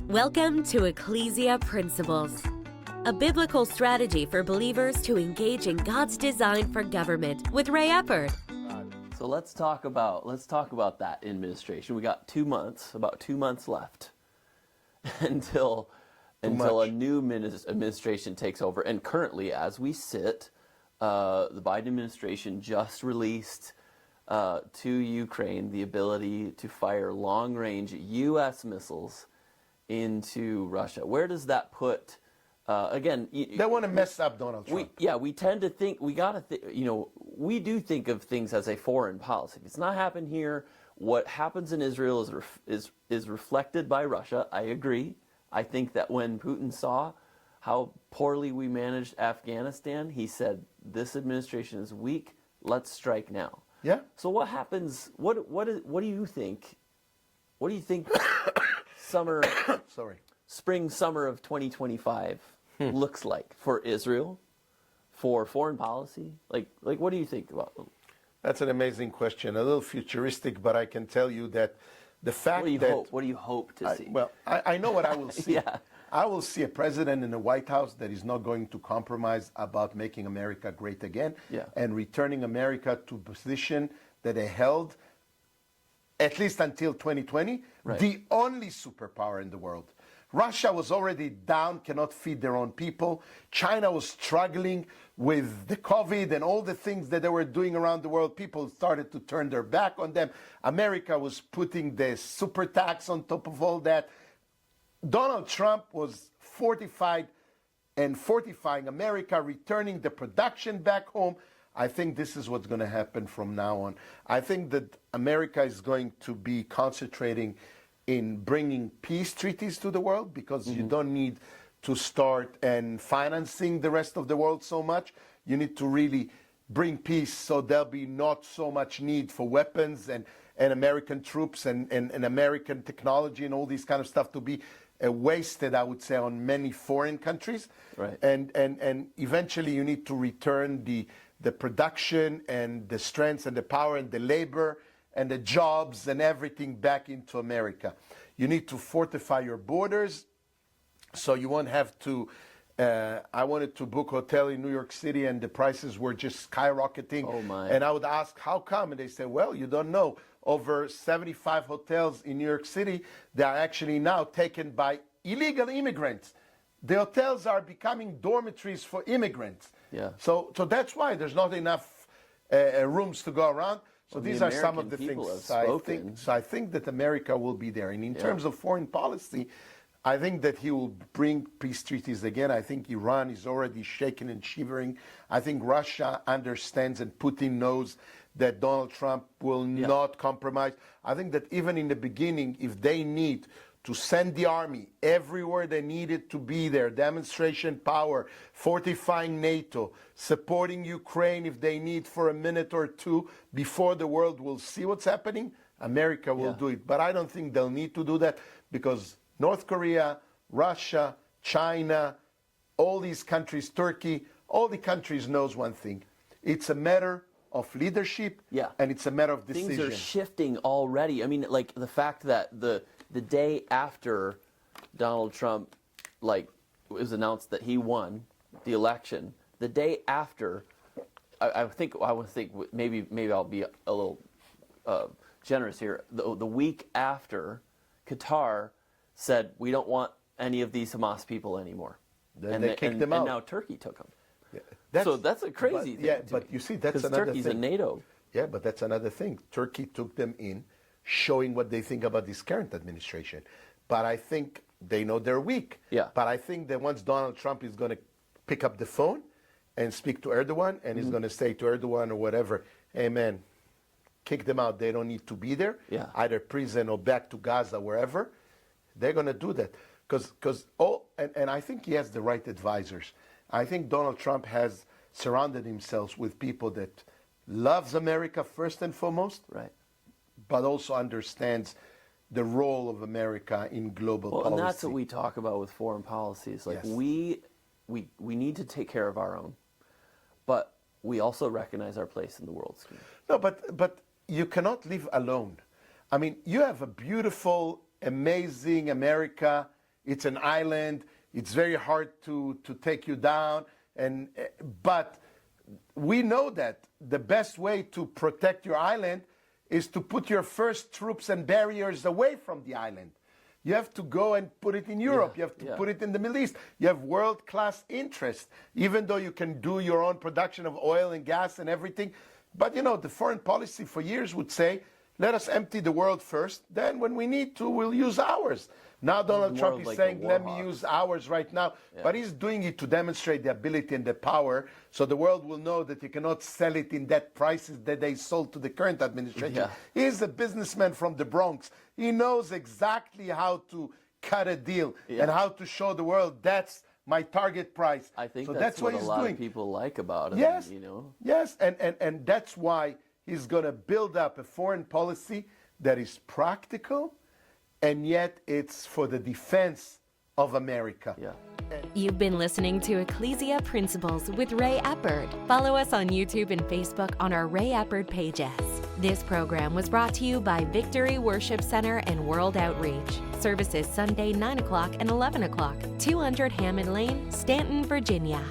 Welcome to Ecclesia Principles, a biblical strategy for believers to engage in God's design for government with Ray Eppard. So let's talk about that administration. We got 2 months, about 2 months left until a new administration takes over. And currently, as we sit, the Biden administration just released to Ukraine the ability to fire long-range U.S. missiles into Russia. Where does that put? Again, they want to mess up Donald Trump. We tend to think we do think of things as a foreign policy. If it's not happened here, what happens in Israel is reflected by Russia. I agree. I think that when Putin saw how poorly we managed Afghanistan, he said, "This administration is weak. Let's strike now." Yeah. So what happens? What do you think? What do you think? Spring summer of 2025 looks like for Israel, for foreign policy. Like what do you think about them? That's an amazing question. A little futuristic, but I can tell you that the fact what do you hope to see? Well, I know what I will see. Yeah. I will see a president in the White House that is not going to compromise about making America great again and returning America to a position that they held at least until 2020, the only superpower in the world. Russia was already down, cannot feed their own people. China was struggling with the COVID and all the things that they were doing around the world. People started to turn their back on them. America was putting the super tax on top of all that. Donald Trump was fortifying America, returning the production back home. I think this is what's going to happen from now on. I think that America is going to be concentrating in bringing peace treaties to the world because you don't need to start and financing the rest of the world so much. You need to really bring peace so there'll be not so much need for weapons and American troops and American technology and all these kind of stuff to be wasted, I would say, on many foreign countries. Right. And eventually you need to return the production and the strength and the power and the labor and the jobs and everything back into America. You need to fortify your borders so you won't have to. I wanted to book a hotel in New York City and the prices were just skyrocketing. Oh my. And I would ask, how come? And they say, well, you don't know. Over 75 hotels in New York City, they are actually now taken by illegal immigrants. The hotels are becoming dormitories for immigrants. Yeah. So that's why there's not enough rooms to go around. So these are some of the things. So I think that America will be there. And in terms of foreign policy, I think that he will bring peace treaties again. I think Iran is already shaking and shivering. I think Russia understands and Putin knows that Donald Trump will not compromise. I think that even in the beginning, if they need to send the army everywhere they need it to be there, demonstration power, fortifying NATO, supporting Ukraine if they need for a minute or two before the world will see what's happening, America will do it. But I don't think they'll need to do that because North Korea, Russia, China, all these countries, Turkey, all the countries knows one thing. It's a matter of leadership and it's a matter of decision. Things are shifting already. I mean, like the fact that the day after Donald Trump, it was announced that he won the election, the day after, I would think maybe I'll be a little generous here. The week after, Qatar said we don't want any of these Hamas people anymore, Then they kicked them out. And now Turkey took them. So that's a crazy thing. Yeah, but you see, that's another Turkey's thing. in NATO. Yeah, but that's another thing. Turkey took them in, showing what they think about this current administration. But I think they know they're weak. Yeah. But I think that once Donald Trump is going to pick up the phone and speak to Erdogan, and he's going to say to Erdogan or whatever, hey, man, kick them out. They don't need to be there. Yeah. Either prison or back to Gaza, wherever. They're going to do that. And I think he has the right advisors. I think Donald Trump has surrounded himself with people that loves America first and foremost, right, but also understands the role of America in global policy. And that's what we talk about with foreign policy. It's like we need to take care of our own, but we also recognize our place in the world scheme. No, but you cannot live alone. I mean, you have a beautiful, amazing America it's an island. It's very hard to take you down. But we know that the best way to protect your island is to put your first troops and barriers away from the island. You have to go and put it in Europe. You have to put it in the Middle East. You have world-class interest, even though you can do your own production of oil and gas and everything. But, the foreign policy for years would say, let us empty the world first. Then when we need to, we'll use ours. Now Donald Trump is saying, let me use ours right now. Yeah. But he's doing it to demonstrate the ability and the power, so the world will know that you cannot sell it in that prices that they sold to the current administration. Yeah. He's a businessman from the Bronx. He knows exactly how to cut a deal and how to show the world that's my target price. I think that's what a lot of people like about him. Yes, yes, and that's why he's going to build up a foreign policy that is practical, and yet it's for the defense of America. Yeah. You've been listening to Ecclesia Principles with Ray Eppard. Follow us on YouTube and Facebook on our Ray Eppard pages. This program was brought to you by Victory Worship Center and World Outreach. Services Sunday 9 o'clock and 11 o'clock, 200 Hammond Lane, Stanton, Virginia.